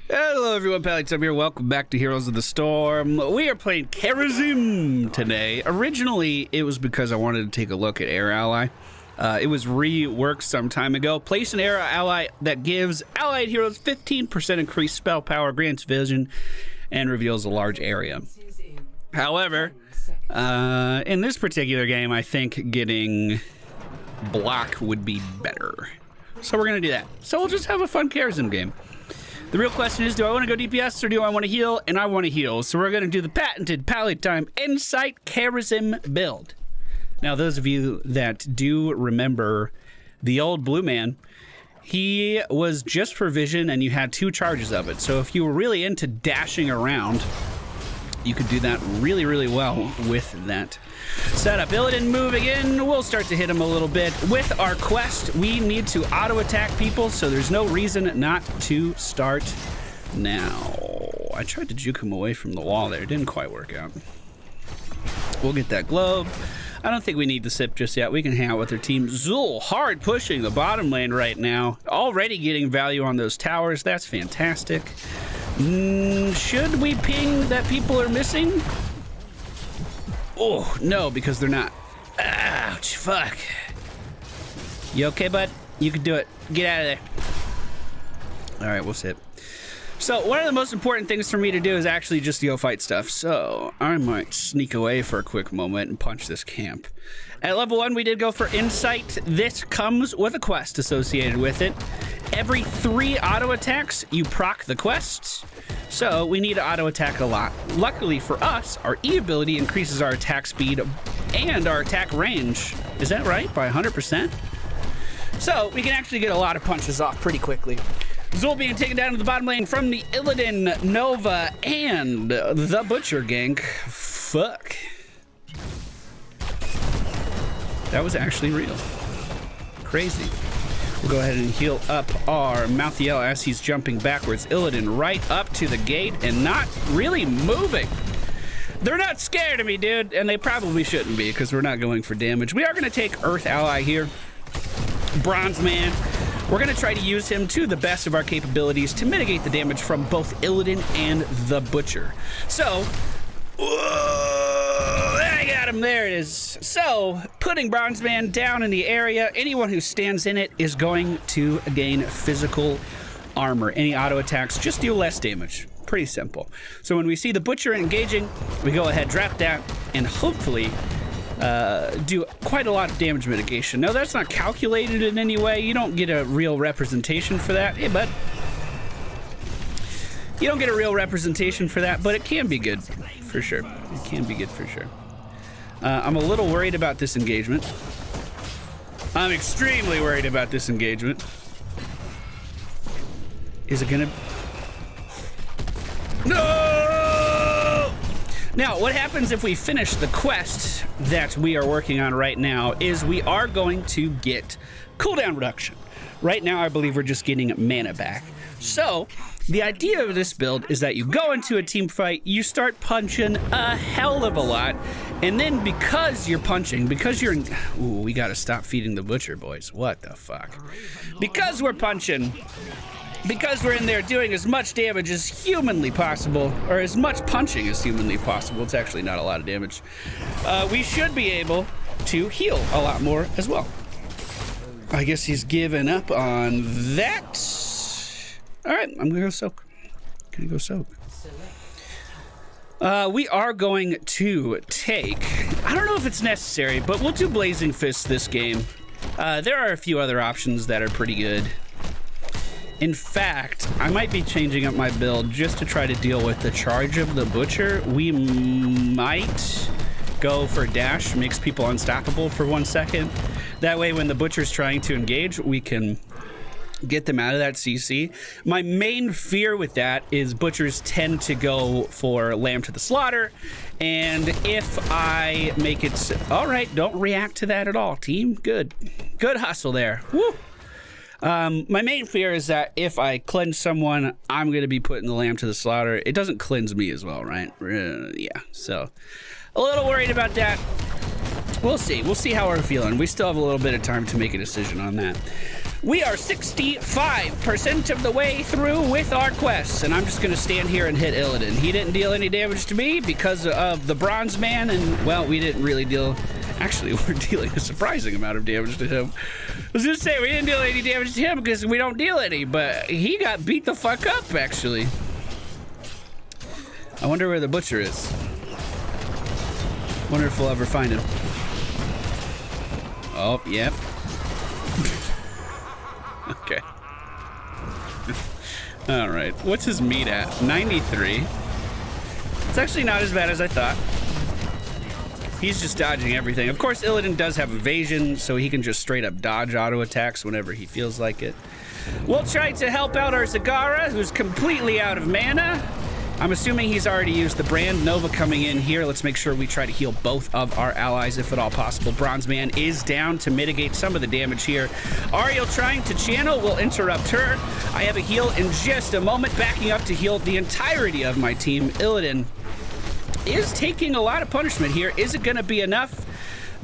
Hello everyone, MFPallytime here. Welcome back to Heroes of the Storm. We are playing Kharazim today. Originally, it was because I wanted to take a look at Air Ally. It was reworked some time ago. Place an Air Ally that gives allied heroes 15% increased spell power, grants vision, and reveals a large area. However, in this particular game, I think getting block would be better. So we're going to do that. So we'll just have a fun Kharazim game. The real question is, do I want to go DPS or do I want to heal? And I want to heal. So we're going to do the patented MFPallytime Insight Kharazim build. Now, those of you that do remember the old blue man, he was just for vision and you had 2 charges of it. So if you were really into dashing around, you could do that really, really well with that setup. Illidan moving in. We'll start to hit him a little bit. With our quest, we need to auto-attack people, so there's no reason not to start now. I tried to juke him away from the wall there. It didn't quite work out. We'll get that globe. I don't think we need the sip just yet. We can hang out with our team. Zul hard pushing the bottom lane right now. Already getting value on those towers. That's fantastic. Should we ping that people are missing? Oh, no, because they're not. Ouch, fuck. You okay, bud? You can do it. Get out of there. All right, we'll sit. So one of the most important things for me to do is actually just go fight stuff. So I might sneak away for a quick moment and punch this camp. At level 1, we did go for Insight. This comes with a quest associated with it. Every 3 auto attacks, you proc the quests. So we need to auto attack a lot. Luckily for us, our E ability increases our attack speed and our attack range. Is that right? By 100%? So we can actually get a lot of punches off pretty quickly. Zul being taken down to the bottom lane from the Illidan, Nova, and the Butcher gank. Fuck. That was actually real. Crazy. We'll go ahead and heal up our Mouthiel as he's jumping backwards. Illidan right up to the gate and not really moving. They're not scared of me, dude, and they probably shouldn't be because we're not going for damage. We are going to take Earth Ally here. Bronze Man. We're going to try to use him to the best of our capabilities to mitigate the damage from both Illidan and the Butcher. So, I got him. There it is. So, putting Bronze Man down in the area, anyone who stands in it is going to gain physical armor. Any auto attacks just deal less damage. Pretty simple. So when we see the Butcher engaging, we go ahead, drop that, and hopefully do quite a lot of damage mitigation. Now, that's not calculated in any way. You don't get a real representation for that. Hey, bud. You don't get a real representation for that, but it can be good, for sure. It can be good, for sure. I'm a little worried about this engagement. I'm extremely worried about this engagement. Is it gonna... No! Now, what happens if we finish the quest that we are working on right now is we are going to get cooldown reduction. Right now, I believe we're just getting mana back. So, the idea of this build is that you go into a team fight, you start punching a hell of a lot, and then because you're punching, because you're in... Ooh, we gotta stop feeding the Butcher, boys. What the fuck? Because we're punching... Because we're in there doing as much damage as humanly possible, or as much punching as humanly possible, it's actually not a lot of damage, we should be able to heal a lot more as well. I guess he's given up on that. All right, I'm gonna go soak. Gonna go soak. We are going to take, I don't know if it's necessary, but we'll do Blazing Fist this game. There are a few other options that are pretty good. In fact, I might be changing up my build just to try to deal with the charge of the Butcher. We might go for dash, makes people unstoppable for 1 second. That way, when the Butcher's trying to engage, we can get them out of that CC. My main fear with that is Butchers tend to go for Lamb to the Slaughter, and if I make it... All right, don't react to that at all, team. Good. Good hustle there. Woo! My main fear is that if I cleanse someone, I'm going to be putting the Lamb to the Slaughter. It doesn't cleanse me as well, right? Yeah, so a little worried about that. We'll see. We'll see how we're feeling. We still have a little bit of time to make a decision on that. We are 65% of the way through with our quests, and I'm just going to stand here and hit Illidan. He didn't deal any damage to me because of the Bronze Man, and, well, we didn't really deal... Actually, we're dealing a surprising amount of damage to him. I was going to say, we didn't deal any damage to him because we don't deal any, but he got beat the fuck up, actually. I wonder where the Butcher is. Wonder if we'll ever find him. Oh, yep. Okay. All right. What's his meat at? 93. It's actually not as bad as I thought. He's just dodging everything. Of course, Illidan does have evasion, so he can just straight up dodge auto attacks whenever he feels like it. We'll try to help out our Zagara, who's completely out of mana. I'm assuming he's already used the brand. Nova coming in here. Let's make sure we try to heal both of our allies if at all possible. Bronze Man is down to mitigate some of the damage here. Ariel trying to channel will interrupt her. I have a heal in just a moment, backing up to heal the entirety of my team. Illidan is taking a lot of punishment here. Is it going to be enough?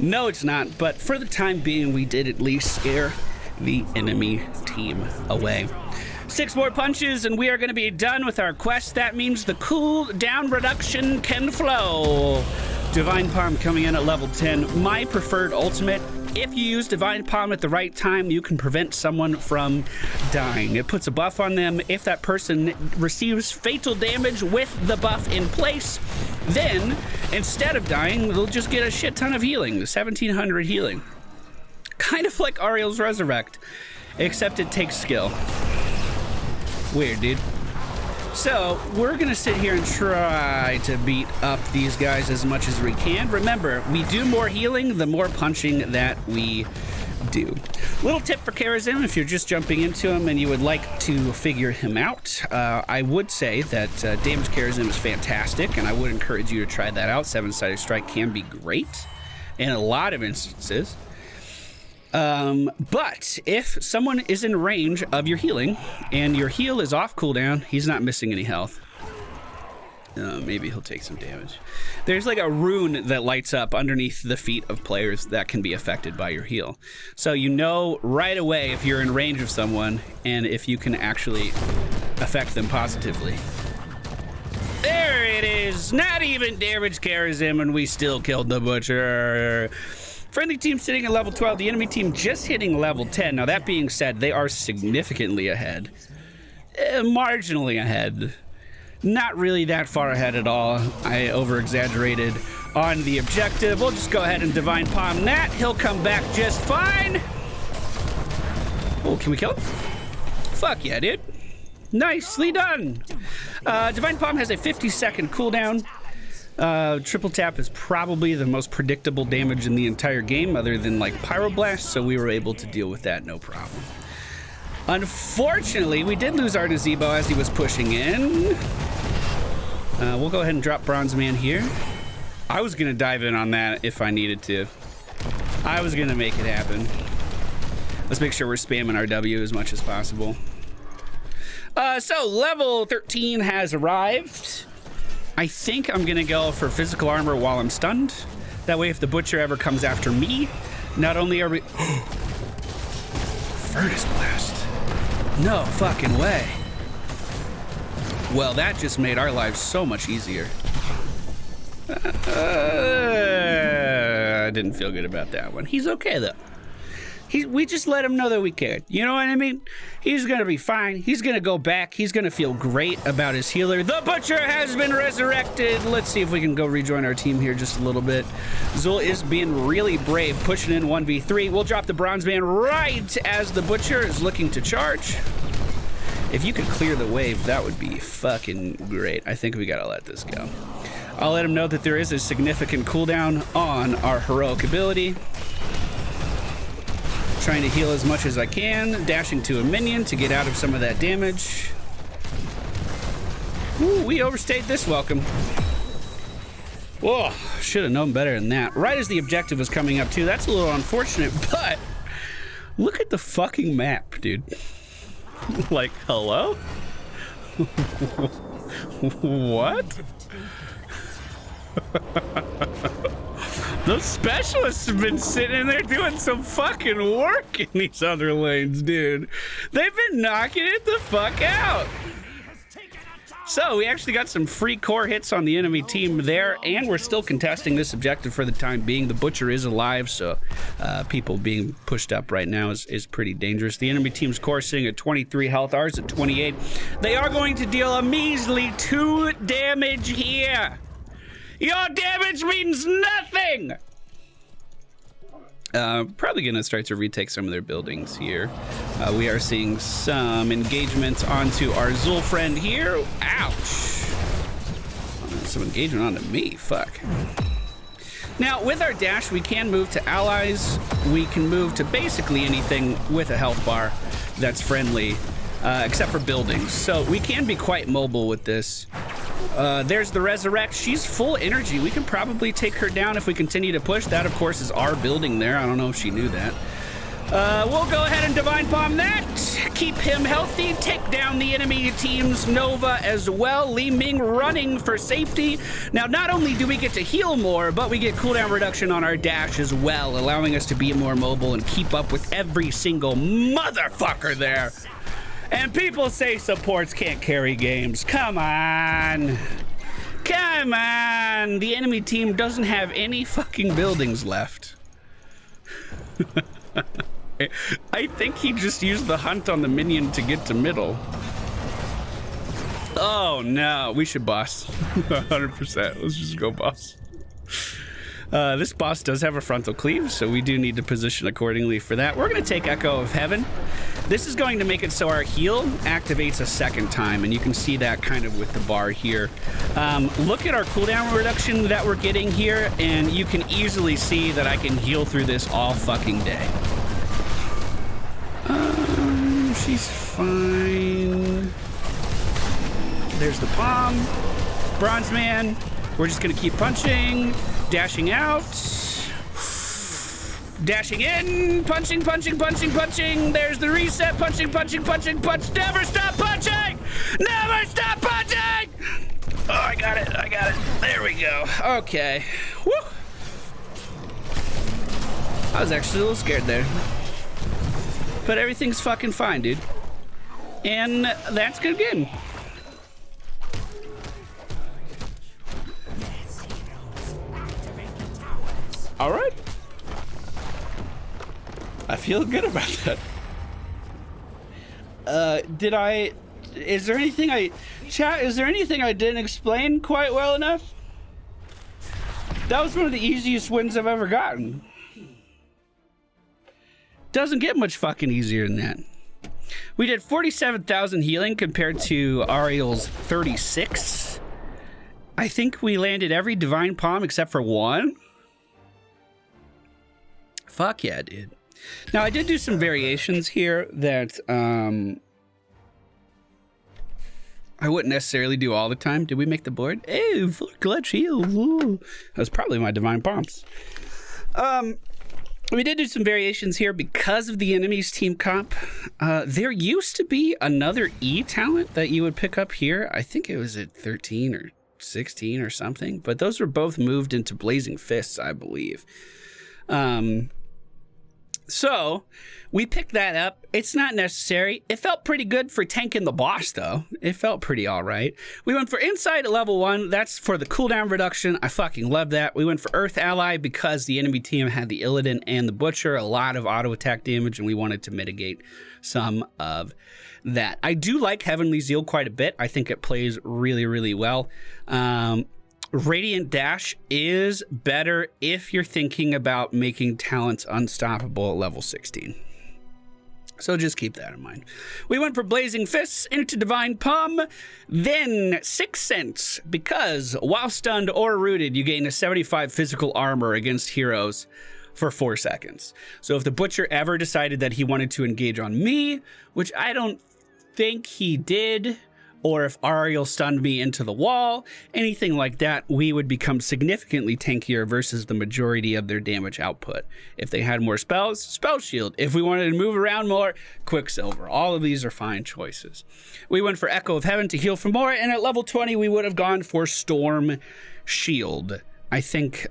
No, it's not. But for the time being, we did at least scare the enemy team away. 6 more punches and we are going to be done with our quest. That means the cool down reduction can flow. Divine Palm coming in at level 10. My preferred ultimate. If you use Divine Palm at the right time, you can prevent someone from dying. It puts a buff on them. If that person receives fatal damage with the buff in place, then instead of dying, they'll just get a shit ton of healing. 1700 healing. Kind of like Ariel's Resurrect, except it takes skill. Weird, dude. So, we're gonna sit here and try to beat up these guys as much as we can. Remember, we do more healing, the more punching that we do. Little tip for Kharazim, if you're just jumping into him and you would like to figure him out, I would say that damage Kharazim is fantastic, and I would encourage you to try that out. 7-sided strike can be great in a lot of instances. But if someone is in range of your healing and your heal is off cooldown, he's not missing any health. Maybe he'll take some damage. There's like a rune that lights up underneath the feet of players that can be affected by your heal. So you know right away if you're in range of someone and if you can actually affect them positively. There it is. Not even damage Kharazim and we still killed the Butcher. Friendly team sitting at level 12, the enemy team just hitting level 10. Now that being said, they are significantly ahead. Marginally ahead. Not really that far ahead at all. I over-exaggerated on the objective. We'll just go ahead and Divine Palm that. He'll come back just fine. Oh, can we kill him? Fuck yeah, dude. Nicely done. Divine Palm has a 50-second cooldown. Triple tap is probably the most predictable damage in the entire game other than like Pyroblast, so we were able to deal with that no problem. Unfortunately, we did lose our Gazebo as he was pushing in. We'll go ahead and drop Bronze Man here. I was gonna dive in on that if I needed to. I was gonna make it happen. Let's make sure we're spamming our W as much as possible. So level 13 has arrived. I think I'm gonna go for physical armor while I'm stunned. That way if the Butcher ever comes after me, not only are we... Furnace Blast. No fucking way. Well, that just made our lives so much easier. I didn't feel good about that one. He's okay though. We just let him know that we cared. You know what I mean? He's gonna be fine. He's gonna go back. He's gonna feel great about his healer. The Butcher has been resurrected. Let's see if we can go rejoin our team here just a little bit. Zul is being really brave, pushing in 1v3. We'll drop the Bronze Man right as the Butcher is looking to charge. If you could clear the wave, that would be fucking great. I think we gotta let this go. I'll let him know that there is a significant cooldown on our heroic ability. Trying to heal as much as I can, dashing to a minion to get out of some of that damage. Ooh, we overstayed this welcome. Whoa, should have known better than that. Right as the objective was coming up too. That's a little unfortunate, but look at the fucking map, dude. Like, hello? What? Those specialists have been sitting in there doing some fucking work in these other lanes, dude. They've been knocking it the fuck out. So we actually got some free core hits on the enemy team there, and we're still contesting this objective for the time being. The Butcher is alive, so people being pushed up right now is pretty dangerous. The enemy team's core sitting at 23 health, ours at 28. They are going to deal a measly 2 damage here. Your damage means nothing! Probably gonna start to retake some of their buildings here. We are seeing some engagement onto our Zul friend here. Ouch! Some engagement onto me, fuck. Now, with our dash, we can move to allies. We can move to basically anything with a health bar that's friendly, except for buildings. So we can be quite mobile with this. There's the Resurrect. She's full energy. We can probably take her down if we continue to push. That, of course, is our building there. I don't know if she knew that. We'll go ahead and Divine Bomb that. Keep him healthy. Take down the enemy team's Nova as well. Li Ming running for safety. Now, not only do we get to heal more, but we get cooldown reduction on our dash as well, allowing us to be more mobile and keep up with every single motherfucker there. And people say supports can't carry games. Come on. Come on. The enemy team doesn't have any fucking buildings left. I think he just used the hunt on the minion to get to middle. Oh no, we should boss. 100%. Let's just go boss. This boss does have a frontal cleave, so we do need to position accordingly for that. We're going to take Echo of Heaven. This is going to make it so our heal activates a second time, and you can see that kind of with the bar here. Look at our cooldown reduction that we're getting here, and you can easily see that I can heal through this all fucking day. She's fine. There's the palm. Bronze Man. We're just going to keep punching. Dashing out, dashing in, punching, punching, punching, punching. There's the reset, punching, punching, punching, punch. Never stop punching! Never stop punching! Oh, I got it, I got it. There we go. Okay. Woo! I was actually a little scared there. But everything's fucking fine, dude. And that's good again. All right. I feel good about that. Is there anything I didn't explain quite well enough? That was one of the easiest wins I've ever gotten. Doesn't get much fucking easier than that. We did 47,000 healing compared to Ariel's 36. I think we landed every Divine Palm except for one. Fuck yeah, dude. Now, I did do some variations here that I wouldn't necessarily do all the time. Did we make the board? Hey, full clutch heal. Ooh. That was probably my Divine Palms. We did do some variations here because of the enemy's team comp. There used to be another E talent that you would pick up here. I think it was at 13 or 16 or something, but those were both moved into Blazing Fists, I believe. So we picked that up. It's not necessary. It felt pretty good for tanking the boss, though. It felt pretty all right. We went for Insight at level 1. That's for the cooldown reduction. I fucking love that. We went for Earth Ally because the enemy team had the Illidan and the Butcher, a lot of auto attack damage, and we wanted to mitigate some of that. I do like Heavenly Zeal quite a bit. I think it plays really, really well. Radiant Dash is better if you're thinking about making talents unstoppable at level 16. So just keep that in mind. We went for Blazing Fists into Divine Palm, then 6 cents, because while stunned or rooted, you gain a 75 physical armor against heroes for 4 seconds. So if the Butcher ever decided that he wanted to engage on me, which I don't think he did, or if Ariel stunned me into the wall, anything like that, we would become significantly tankier versus the majority of their damage output. If they had more spells, Spell Shield. If we wanted to move around more, Quicksilver. All of these are fine choices. We went for Echo of Heaven to heal for more, and at level 20, we would have gone for Storm Shield. I think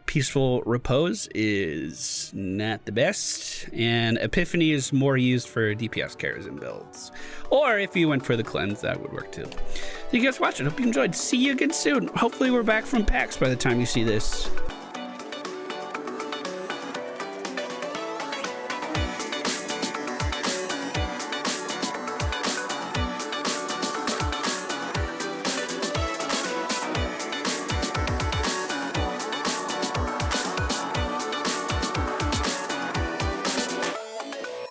Peaceful Repose is not the best, and Epiphany is more used for DPS Kharazim builds. Or if you went for the cleanse, that would work too. Thank you guys for watching. Hope you enjoyed. See you again soon. Hopefully we're back from PAX by the time you see this.